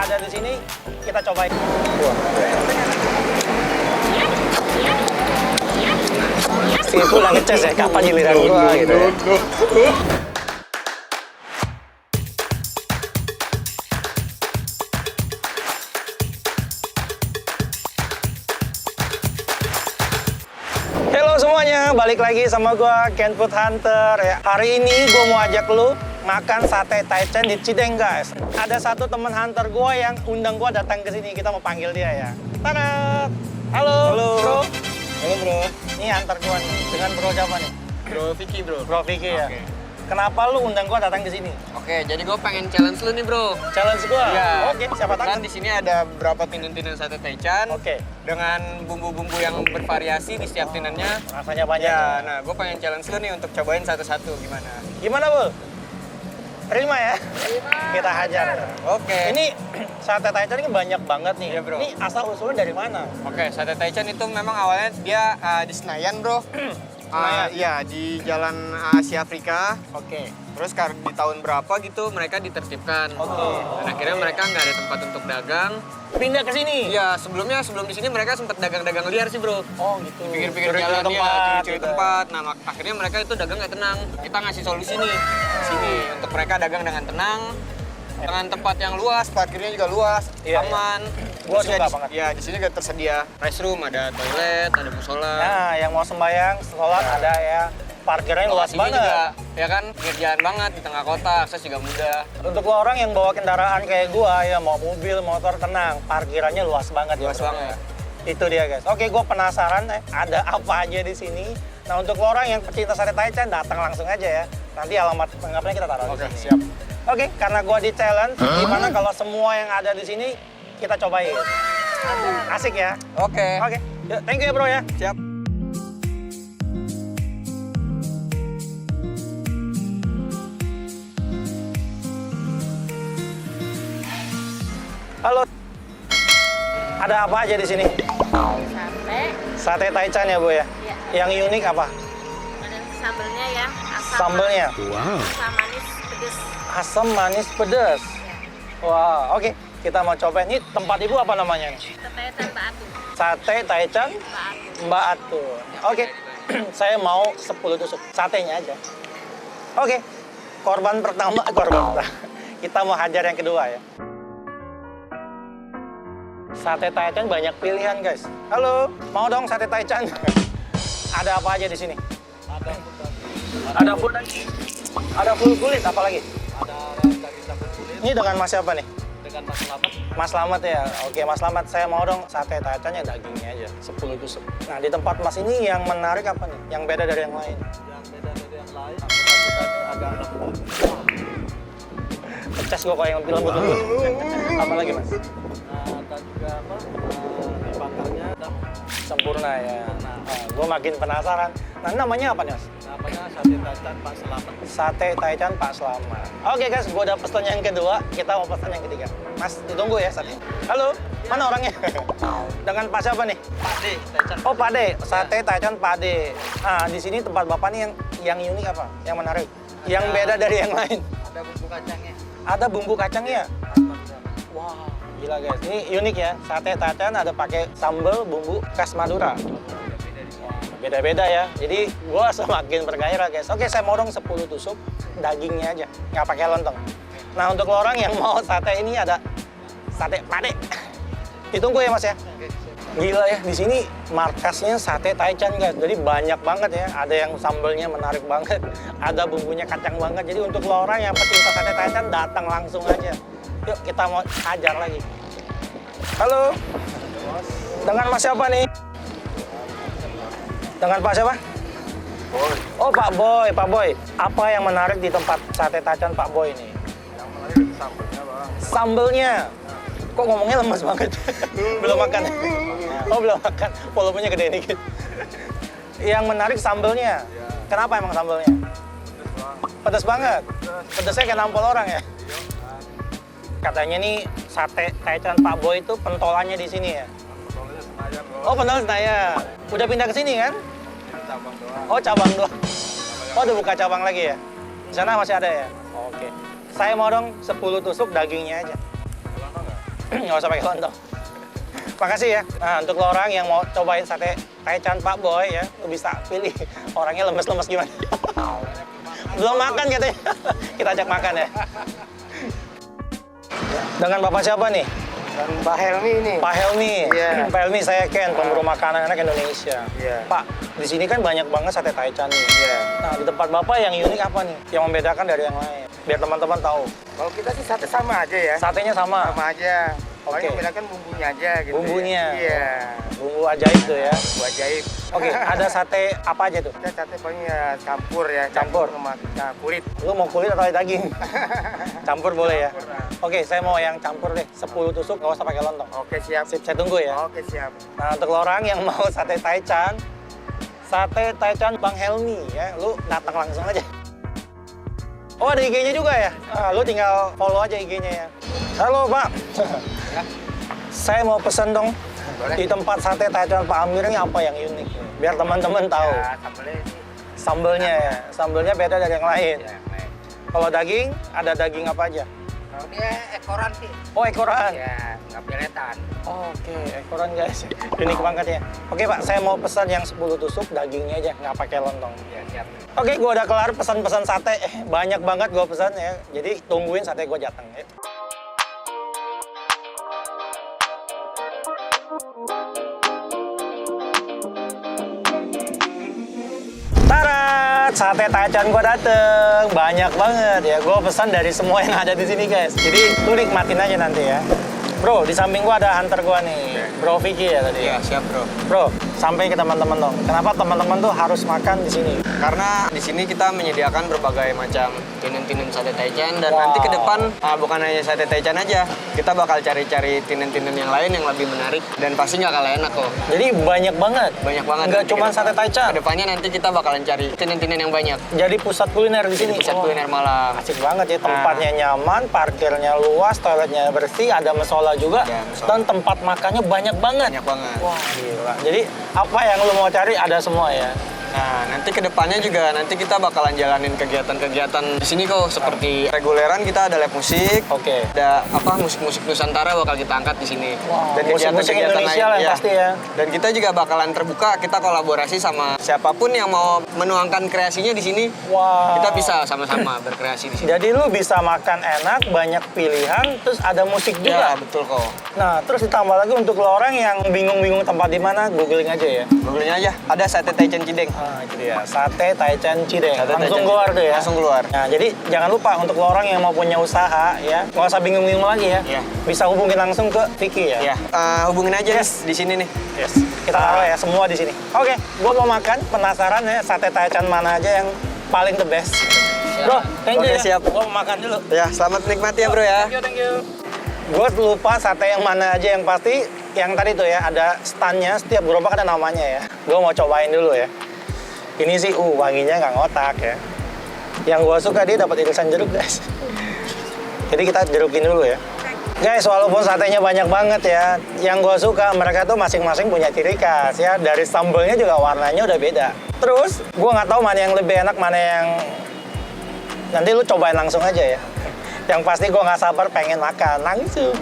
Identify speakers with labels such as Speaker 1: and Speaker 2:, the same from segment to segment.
Speaker 1: ada di sini kita cobain. Seafood udah ngecas ya, kapan giliran gua gitu ya. Halo semuanya, balik lagi sama gua Ken Food Hunter ya. Hari ini gua mau ajak lu makan sate Taichan di Cideng guys. Ada satu teman hunter gua yang undang gua datang ke sini. Kita mau panggil dia ya. Tadat. Halo, bro.
Speaker 2: Halo bro.
Speaker 1: Ini hunter gua nih. Dengan bro siapa nih?
Speaker 2: Bro Vicky bro.
Speaker 1: Bro Vicky ya.
Speaker 2: Oke.
Speaker 1: Kenapa lu undang gua datang ke sini?
Speaker 2: Oke, jadi gue pengen challenge lu nih bro.
Speaker 1: Challenge gua.
Speaker 2: Iya.
Speaker 1: Oke, siapa tahu.
Speaker 2: Kan di sini ada beberapa tinan-tinan sate Taichan.
Speaker 1: Oke.
Speaker 2: Dengan bumbu-bumbu yang bervariasi di setiap tinannya.
Speaker 1: Rasanya banyak.
Speaker 2: Ya, nah gue pengen challenge lu nih untuk cobain satu-satu gimana.
Speaker 1: Gimana, Bu? Terima ya? Kita hajar.
Speaker 2: Oke.
Speaker 1: Ini sate Taichan ini banyak banget nih.
Speaker 2: Iya, bro.
Speaker 1: Ini asal usulnya dari mana?
Speaker 2: Oke, sate Taichan itu memang awalnya dia di Senayan bro.
Speaker 1: Senayan?
Speaker 2: Iya, di Jalan Asia Afrika.
Speaker 1: Oke.
Speaker 2: Terus di tahun berapa gitu mereka ditertibkan.
Speaker 1: Oke.
Speaker 2: Dan akhirnya mereka nggak ada tempat untuk dagang.
Speaker 1: Pindah ke sini?
Speaker 2: Iya, sebelum di sini mereka sempat dagang-dagang liar sih bro.
Speaker 1: Oh gitu.
Speaker 2: Di pinggir-pinggir
Speaker 1: Curi-curi
Speaker 2: jalan
Speaker 1: tempat,
Speaker 2: ya, curi-curi
Speaker 1: gitu.
Speaker 2: tempat. Nah, akhirnya mereka itu dagang nggak tenang. Kita ngasih solusi nih sini untuk mereka dagang dengan tenang, dengan tempat yang luas, parkirnya juga luas,
Speaker 1: Iya,
Speaker 2: aman.
Speaker 1: Gua
Speaker 2: Terus
Speaker 1: suka
Speaker 2: ya,
Speaker 1: banget.
Speaker 2: Ya, di sini juga tersedia restroom, ada toilet, ada musola.
Speaker 1: Nah, yang mau sembayang, sholat ada ya. Parkirnya luas
Speaker 2: Lokasinya
Speaker 1: banget.
Speaker 2: juga, ya kan, pinggir jalan banget di tengah kota, akses juga mudah.
Speaker 1: Untuk lo orang yang bawa kendaraan kayak gua ya, mau mobil, motor, tenang. Parkirannya luas banget
Speaker 2: Luas
Speaker 1: ya. Bro.
Speaker 2: banget.
Speaker 1: Itu dia guys. Oke, gua penasaran ada apa aja di sini. Nah, untuk lo orang yang pecinta sate Taichan, datang langsung aja ya. Nanti alamat pengapnya kita taruh
Speaker 2: Oke,
Speaker 1: di sini.
Speaker 2: siap.
Speaker 1: Oke, karena gua di challenge, gimana kalau semua yang ada di sini kita cobain. Asik ya?
Speaker 2: Oke.
Speaker 1: Oke, yuk, thank you ya bro ya.
Speaker 2: Siap.
Speaker 1: Halo. Ada apa aja di sini?
Speaker 3: Sate,
Speaker 1: Sate Taichan ya bu ya?
Speaker 3: Iya.
Speaker 1: Yang unik apa?
Speaker 3: ada sambelnya ya, asam,
Speaker 1: Sambelnya?
Speaker 3: asam manis, pedes.
Speaker 1: Asam manis pedas. Wah, oke. Kita mau coba. Ini tempat ibu apa namanya? nih?
Speaker 3: Ketetan batu,
Speaker 1: Sate Taichan
Speaker 3: batu.
Speaker 1: Mbak Atu. Oke. Saya mau 10 tusuk. Satenya aja. Oke. Korban pertama. Kita mau hajar yang kedua ya. Sate Taichan banyak pilihan guys. Halo, mau dong sate Taichan? Ada apa aja di sini? Ada full daging. Ada full kulit, apa lagi?
Speaker 4: Ada daging sambal kulit
Speaker 1: Ini dengan Mas siapa nih?
Speaker 4: dengan Mas Slamet.
Speaker 1: Mas Slamet ya. Oke, Mas Slamet, saya mau dong sate Taichan yang dagingnya aja 10 tusuk. Nah, di tempat Mas ini yang menarik apa nih? Yang beda dari yang lain?
Speaker 4: Yang beda dari yang lain, kita ini agak lembut.
Speaker 1: Pecas gua kalau yang lebih lembut-lembut. Apa lagi Mas?
Speaker 4: Nah, dan juga apa? Mie bakarnya ada
Speaker 1: Sempurna ya. Nah, gua makin penasaran. Nah, namanya apa nih Mas?
Speaker 4: namanya sate Taichan Pak Slamet.
Speaker 1: Sate Taichan Pak Slamet. Oke guys, gua udah pesan yang kedua, kita mau pesan yang ketiga. Mas, ditunggu ya sate. Halo, mana orangnya? Dengan Pak siapa nih?
Speaker 4: Pak D, Taichan.
Speaker 1: Oh, Pak De, sate Taichan Pak De. Nah, di sini tempat Bapak nih yang unik apa? Yang menarik? Yang beda dari yang lain?
Speaker 4: Ada bumbu kacangnya.
Speaker 1: Ada bumbu kacangnya? Wah, gila guys. Ini unik ya. Sate Taichan ada pakai sambal bumbu khas Madura. Beda-beda ya. Jadi gua semakin bergairah guys. Oke, saya mau dong 10 tusuk dagingnya aja. Nggak pakai lontong. Nah, untuk lo orang yang mau sate ini ada sate Pade. Ditunggu ya Mas ya. Gila ya, di sini markasnya sate Taichan guys. Jadi banyak banget ya. Ada yang sambalnya menarik banget. Ada bumbunya kacang banget. Jadi untuk lo orang yang pecinta sate Taichan datang langsung aja. Yuk kita mau hajar lagi. Halo. Dengan Mas siapa nih? Dengan Pak siapa?
Speaker 4: Boy.
Speaker 1: Oh Pak Boy, Pak Boy. Apa yang menarik di tempat sate Taichan Pak Boy ini?
Speaker 4: Yang menarik sambalnya bang.
Speaker 1: Sambelnya. Kok ngomongnya lemas banget? Belum makan. Oh belum makan. Volumenya gede dikit. Yang menarik sambelnya. Kenapa emang sambelnya? Pedas banget. Pedasnya kayak nampol orang ya. Katanya nih sate Taichan Pak Boy itu pentolannya di sini ya.
Speaker 4: Soalnya Senayan bro.
Speaker 1: Oh pentol Senayan. Udah pindah ke sini kan?
Speaker 4: Cabang doang.
Speaker 1: Oh cabang doang. Oh udah buka cabang lagi ya? Di sana masih ada ya? Oke. Saya mau dong 10 tusuk dagingnya aja.
Speaker 4: Kalau enggak?
Speaker 1: Nggak usah pakai lontong. Makasih ya. Nah, untuk lo orang yang mau cobain sate Taichan Pak Boy ya, lo bisa pilih orangnya lemes-lemes gimana. Belum makan katanya. Kita ajak makan ya. Dengan Bapak siapa nih?
Speaker 5: Dan Pak Helmi ini.
Speaker 1: Pak Helmi.
Speaker 5: Iya.
Speaker 1: Pak Helmi, saya Ken, pemburu makanan anak Indonesia.
Speaker 5: Iya.
Speaker 1: Pak, di sini kan banyak banget sate Taichan nih.
Speaker 5: Iya.
Speaker 1: Nah, di tempat Bapak yang unik apa nih? Yang membedakan dari yang lain? Biar teman-teman tahu.
Speaker 5: Kalau kita sih sate sama aja ya.
Speaker 1: Satenya sama.
Speaker 5: Sama aja.
Speaker 1: Oke.
Speaker 5: Paling membedakan bumbunya aja gitu.
Speaker 1: Bumbunya.
Speaker 5: Ya. Iya.
Speaker 1: Bumbu ajaib tuh ya.
Speaker 5: Bumbu ajaib.
Speaker 1: Oke, ada sate apa aja tuh?
Speaker 5: Kita sate paling ya campur ya.
Speaker 1: Campur.
Speaker 5: sama kulit.
Speaker 1: Lu mau kulit atau daging? Campur boleh ya?
Speaker 5: Campur, nah.
Speaker 1: Oke, saya mau yang campur deh. 10 tusuk, nggak usah pakai lontong.
Speaker 5: Oke siap.
Speaker 1: Sip, saya tunggu ya.
Speaker 5: Oke siap.
Speaker 1: Nah, untuk lo orang yang mau sate Taichan Bang Helmi ya, lu datang langsung aja. Oh, ada IG-nya juga ya? Ah, lu tinggal follow aja IG-nya ya. Halo, Pak. Saya mau pesen dong.
Speaker 5: Boleh.
Speaker 1: Di tempat sate Taichan Pak Amir ini apa yang unik? Biar teman-teman tahu.
Speaker 5: Ya, sambelnya ini.
Speaker 1: Sambelnya ya. Sambelnya beda dari yang lain.
Speaker 5: Ya, baik.
Speaker 1: Kalau daging, ada daging apa aja?
Speaker 5: Kalau dia ekoran sih.
Speaker 1: Oh, ekoran.
Speaker 5: Ya, nggak peletan.
Speaker 1: Oke, ekoran guys. Unik banget ya. Oke Pak, saya mau pesan yang 10 tusuk dagingnya aja, nggak pakai lontong.
Speaker 5: Ya, siap.
Speaker 1: Oke, gua udah kelar pesan-pesan sate. Banyak banget gua pesan ya. Jadi tungguin sate gua datang ya. Tarat, sate Taichan gua dateng. Banyak banget ya. Gua pesan dari semua yang ada di sini guys. Jadi lu nikmatin aja nanti ya. Bro, di samping gua ada hunter gua nih. Bro Vicky ya tadi.
Speaker 2: Iya, siap bro.
Speaker 1: Bro, sampai ke teman-teman dong. Kenapa teman-teman tuh harus makan di sini?
Speaker 2: Karena di sini kita menyediakan berbagai macam tinen-tinen sate Taichan dan
Speaker 1: Wow.
Speaker 2: nanti ke depan bukan hanya sate Taichan aja, kita bakal cari-cari tinen-tinen yang lain yang lebih menarik dan pasti nggak kalah enak kok.
Speaker 1: Jadi banyak banget.
Speaker 2: Banyak banget.
Speaker 1: Nggak
Speaker 2: nanti
Speaker 1: cuma
Speaker 2: ke depan.
Speaker 1: sate Taichan.
Speaker 2: Kedepannya nanti kita bakalan cari tinen-tinen yang banyak.
Speaker 1: Jadi pusat kuliner di sini.
Speaker 2: Pusat
Speaker 1: Oh,
Speaker 2: kuliner malam.
Speaker 1: asik banget ya. Tempatnya nyaman, parkirnya luas, toiletnya bersih, ada musola juga,
Speaker 2: Ada musola.
Speaker 1: dan tempat makannya banyak banget.
Speaker 2: Banyak banget.
Speaker 1: Wah, gila. Jadi apa yang lu mau cari ada semua ya.
Speaker 2: Nah, nanti ke depannya juga nanti kita bakalan jalanin kegiatan-kegiatan di sini kok seperti reguleran kita ada live musik.
Speaker 1: Oke.
Speaker 2: Ada apa musik-musik Nusantara bakal kita angkat di sini.
Speaker 1: Wow,
Speaker 2: Dan
Speaker 1: musik-musik
Speaker 2: kegiatan-kegiatan
Speaker 1: Indonesia lah yang
Speaker 2: ya.
Speaker 1: pasti ya.
Speaker 2: Dan kita juga bakalan terbuka, kita kolaborasi sama siapapun yang mau menuangkan kreasinya di sini.
Speaker 1: Wah.
Speaker 2: Kita bisa sama-sama berkreasi di sini.
Speaker 1: Jadi lu bisa makan enak, banyak pilihan, terus ada musik
Speaker 2: Ya,
Speaker 1: juga.
Speaker 2: betul kok.
Speaker 1: Nah, terus ditambah lagi untuk lo orang yang bingung-bingung tempat di mana, googling aja ya.
Speaker 2: Googling aja, ada sate Taichan Cideng.
Speaker 1: Ah, itu dia. Sate Taichan Cideng.
Speaker 2: Sate
Speaker 1: Langsung
Speaker 2: Taichan
Speaker 1: keluar
Speaker 2: Cideng.
Speaker 1: tuh ya.
Speaker 2: Langsung keluar.
Speaker 1: Nah, jadi jangan lupa untuk lo orang yang mau punya usaha ya, nggak usah bingung-bingung lagi ya.
Speaker 2: Iya.
Speaker 1: Bisa hubungin langsung ke Vicky ya.
Speaker 2: Ya, hubungin aja
Speaker 1: Yes.
Speaker 2: di sini nih.
Speaker 1: Yes. Kita taruh ya semua di sini. Oke, gua mau makan, penasaran ya sate Taichan mana aja yang paling the best. Bro, thank you
Speaker 2: Oke,
Speaker 1: ya.
Speaker 2: siap.
Speaker 1: Gua mau makan dulu.
Speaker 2: Ya, selamat menikmati ya bro ya.
Speaker 1: Thank you. Gue lupa sate yang mana aja yang pasti yang tadi tuh ya ada standnya, setiap gerobak ada namanya ya. Gue mau cobain dulu ya. Ini sih wanginya nggak ngotak ya. Yang gue suka dia dapat irisan jeruk guys. Jadi kita jerukin dulu ya. Guys, walaupun satenya banyak banget ya, yang gue suka mereka tuh masing-masing punya ciri khas ya. Dari sambalnya juga warnanya udah beda. Terus gue nggak tahu mana yang lebih enak, mana yang nanti lu cobain langsung aja ya. Yang pasti gue nggak sabar pengen makan langsung.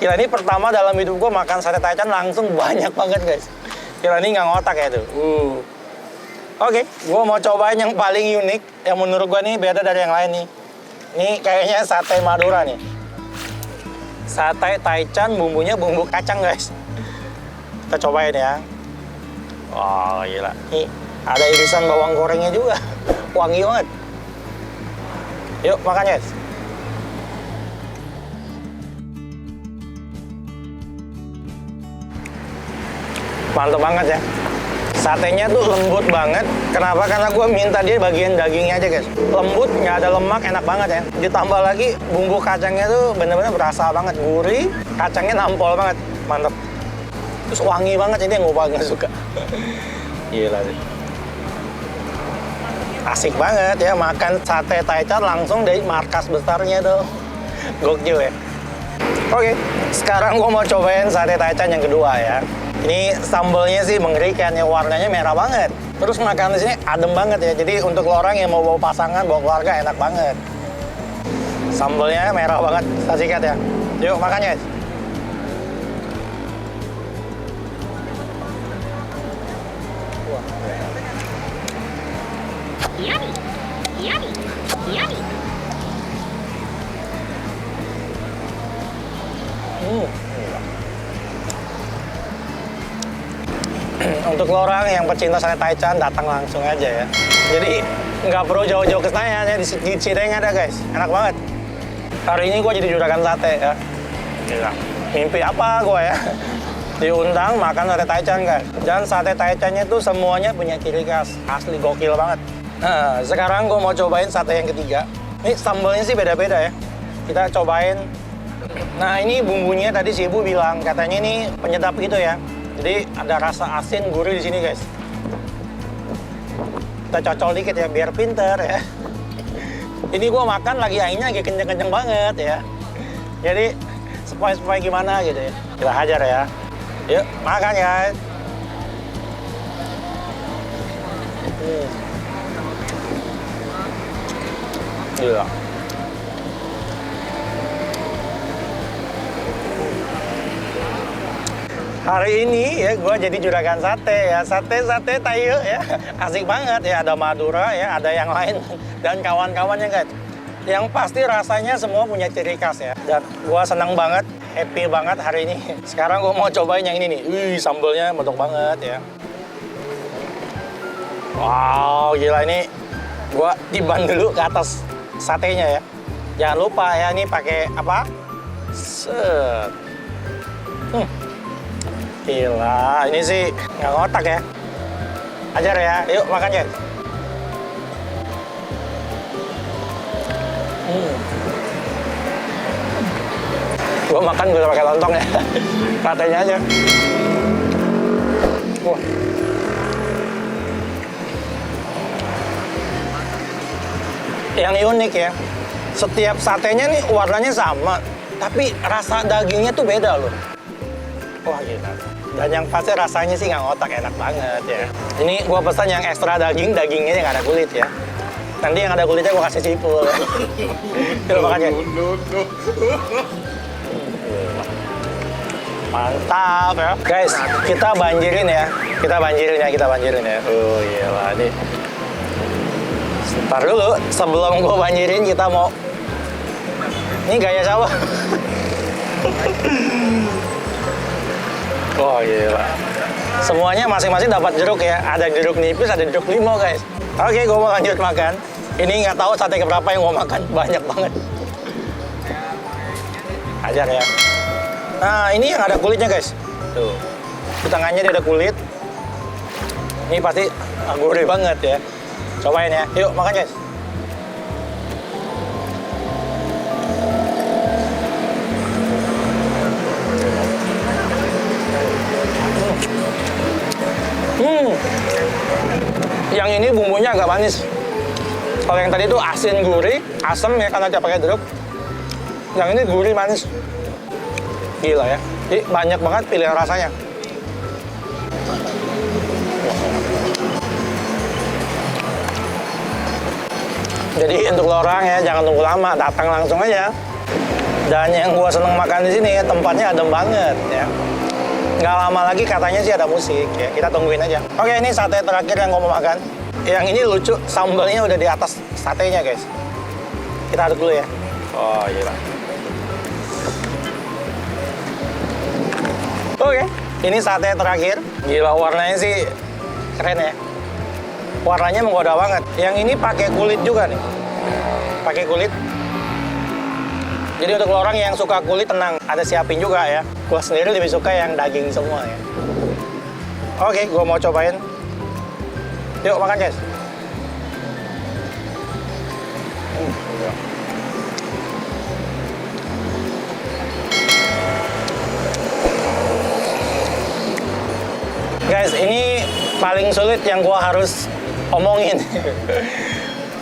Speaker 1: Gila, ini pertama dalam hidup gue makan sate Taichan langsung banyak banget guys. Gila, ini nggak ngotak ya tuh. Oke, gue mau cobain yang paling unik, yang menurut gue nih beda dari yang lain nih. Ini kayaknya sate Madura nih. Sate Taichan bumbunya bumbu kacang guys. Kita cobain ya. Wah, gila. Nih ada irisan bawang gorengnya juga. Wangi banget. Yuk makan guys. Mantap banget ya. Satenya tuh lembut banget. Kenapa? Karena gue minta dia bagian dagingnya aja guys. Lembut, nggak ada lemak, enak banget ya. Ditambah lagi bumbu kacangnya tuh bener-bener berasa banget. Gurih, kacangnya nampol banget. Mantap. Terus wangi banget, ini yang gue paling suka. Gila sih. Asik banget ya makan sate Taichan langsung dari markas besarnya tuh. Gokil ya. Oke, sekarang gue mau cobain sate Taichan yang kedua ya. Ini sambalnya sih mengerikan ya, warnanya merah banget. Terus makan di sini adem banget ya. Jadi untuk lo orang yang mau bawa pasangan, bawa keluarga enak banget. Sambalnya merah banget, kita sikat ya. Yuk makan guys. Untuk lo orang yang pecinta sate Taichan, datang langsung aja ya. Jadi nggak perlu jauh-jauh ke Senayan ya, di Cideng ada guys, enak banget. Hari ini gue jadi juragan sate ya. Gila. Mimpi apa gue ya? Diundang makan sate Taichan guys. Dan sate Taichannya tuh semuanya punya ciri khas, asli gokil banget. Nah, sekarang gue mau cobain sate yang ketiga. Ini sambalnya sih beda-beda ya. Kita cobain. Nah ini bumbunya tadi si ibu bilang katanya ini penyedap gitu ya. Jadi ada rasa asin gurih di sini guys. Kita cocol dikit ya biar pinter ya. Ini gua makan lagi anginnya lagi kenceng-kenceng banget ya. Jadi sepoi-sepoi gimana gitu ya. Kita hajar ya. Yuk makan guys. Gila. Hari ini ya gue jadi juragan sate ya, sate Tayo ya, asik banget ya, ada Madura ya, ada yang lain dan kawan-kawannya guys. Yang pasti rasanya semua punya ciri khas ya, dan gue senang banget, happy banget hari ini. Sekarang gue mau cobain yang ini nih, sambelnya meledak banget ya. Wow, gila ini, gue tiban dulu ke atas satenya ya. Jangan lupa ya, ini pakai apa? Set. Gila, ini sih nggak ngotak ya. Ajar ya, yuk makan ya. Gua makan gue pakai lontong ya. Katanya aja. Wah. Yang unik ya, setiap satenya nih warnanya sama, tapi rasa dagingnya tuh beda loh. Wah gila. Dan yang pasti rasanya sih nggak ngotak, enak banget ya. Ini gua pesan yang ekstra daging, dagingnya yang nggak ada kulit ya. Nanti yang ada kulitnya gua kasih cipul. Coba makan ya. Mantap ya. Guys, kita banjirin ya. Kita banjirin ya. Oh gila nih. Ntar dulu, sebelum gua banjirin kita mau... Ini gaya siapa? Oh gila. Semuanya masing-masing dapat jeruk ya. Ada jeruk nipis, ada jeruk limau guys. Oke, gue mau lanjut makan. Ini nggak tahu sate keberapa yang gue makan. Banyak banget. Ajar ya. Nah, ini yang ada kulitnya guys. Tuh. Di tengahnya dia ada kulit. Ini pasti gurih banget ya. Cobain ya. Yuk, makan guys. Yang ini bumbunya agak manis. Kalau yang tadi itu asin gurih, asam ya karena dia pakai jeruk. Yang ini gurih manis. Gila ya. Jadi banyak banget pilihan rasanya. Jadi untuk lo orang ya jangan tunggu lama, datang langsung aja. Dan yang gua seneng makan di sini tempatnya adem banget ya. Nggak lama lagi katanya sih ada musik ya, kita tungguin aja. Oke, ini sate terakhir yang gue mau makan. Yang ini lucu, sambalnya udah di atas satenya guys. Kita aduk dulu ya. Oh gila. Oke, ini sate terakhir. Gila, warnanya sih keren ya. Warnanya menggoda banget. Yang ini pakai kulit juga nih. Pakai kulit. Jadi untuk orang yang suka kulit tenang, ada siapin juga ya. Gua sendiri lebih suka yang daging semua ya. Oke, gua mau cobain. Yuk makan guys. Guys, ini paling sulit yang gua harus omongin.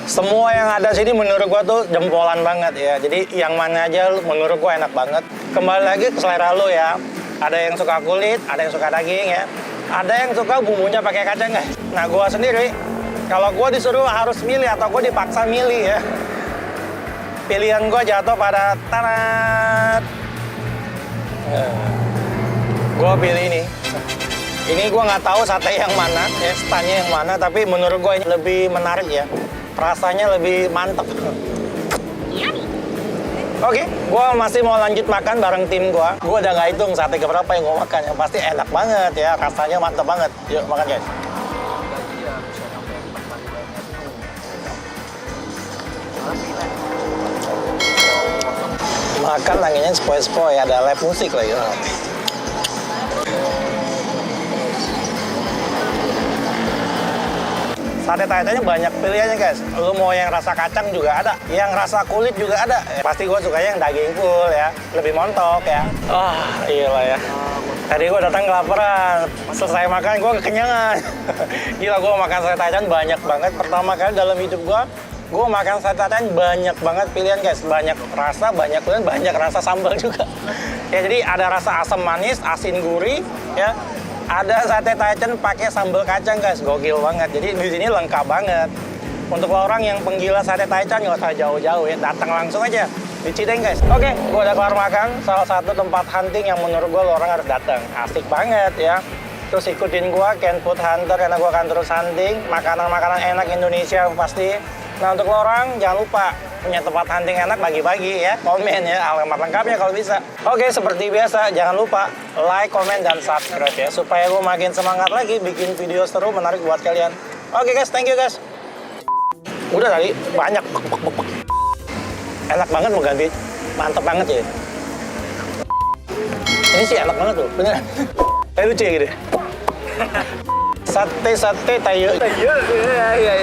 Speaker 1: Semua yang ada sini menurut gua tuh jempolan banget ya. Jadi yang mana aja menurut gua enak banget. Kembali lagi ke selera lo ya. Ada yang suka kulit, ada yang suka daging ya. Ada yang suka bumbunya pakai kacang guys. Nah gua sendiri, kalau gua disuruh harus milih atau gua dipaksa milih ya. Pilihan gua jatuh pada tanat. Gua pilih ini. Ini gua nggak tahu sate yang mana, ya stannya yang mana, tapi menurut gua ini lebih menarik ya. Rasanya lebih mantep. Oke, gua masih mau lanjut makan bareng tim gua. Gua udah nggak hitung sate keberapa yang gua makan. Yang pasti enak banget ya, rasanya mantep banget. Yuk makan guys. Makan tangannya sepoi-sepoi, ada live musik lagi. Sate Taichannya banyak pilihannya guys. Lu mau yang rasa kacang juga ada, yang rasa kulit juga ada. Pasti gue sukanya yang daging full ya, lebih montok ya. Gila ya. Tadi gue datang kelaparan, selesai makan gue kekenyangan. Gila, gue makan sate Taichan banyak banget. Pertama kali dalam hidup gue makan sate Taichan banyak banget pilihan guys. Banyak rasa, banyak pilihan, banyak rasa sambal juga. Ya jadi ada rasa asam manis, asin gurih ya. Ada sate Taichan pakai sambal kacang guys, gokil banget. Jadi di sini lengkap banget. Untuk orang yang penggila sate Taichan nggak usah jauh-jauh ya, datang langsung aja di Cideng guys. Oke, gue udah kelar makan. Salah satu tempat hunting yang menurut gue orang harus datang. Asik banget ya. Terus ikutin gue Ken Food Hunter karena gue akan terus hunting makanan-makanan enak Indonesia pasti. Nah untuk lo orang jangan lupa punya tempat hunting enak bagi-bagi ya, komen ya alamat lengkapnya kalau bisa. Oke, seperti biasa jangan lupa like, komen, dan subscribe ya supaya gue makin semangat lagi bikin video seru menarik buat kalian. Oke guys, thank you guys. Udah tadi banyak, enak banget mau ganti, mantep banget ya. Ini sih enak banget tuh, beneran. Kayak lucu ya gitu. Sate Tayo.
Speaker 2: Iya.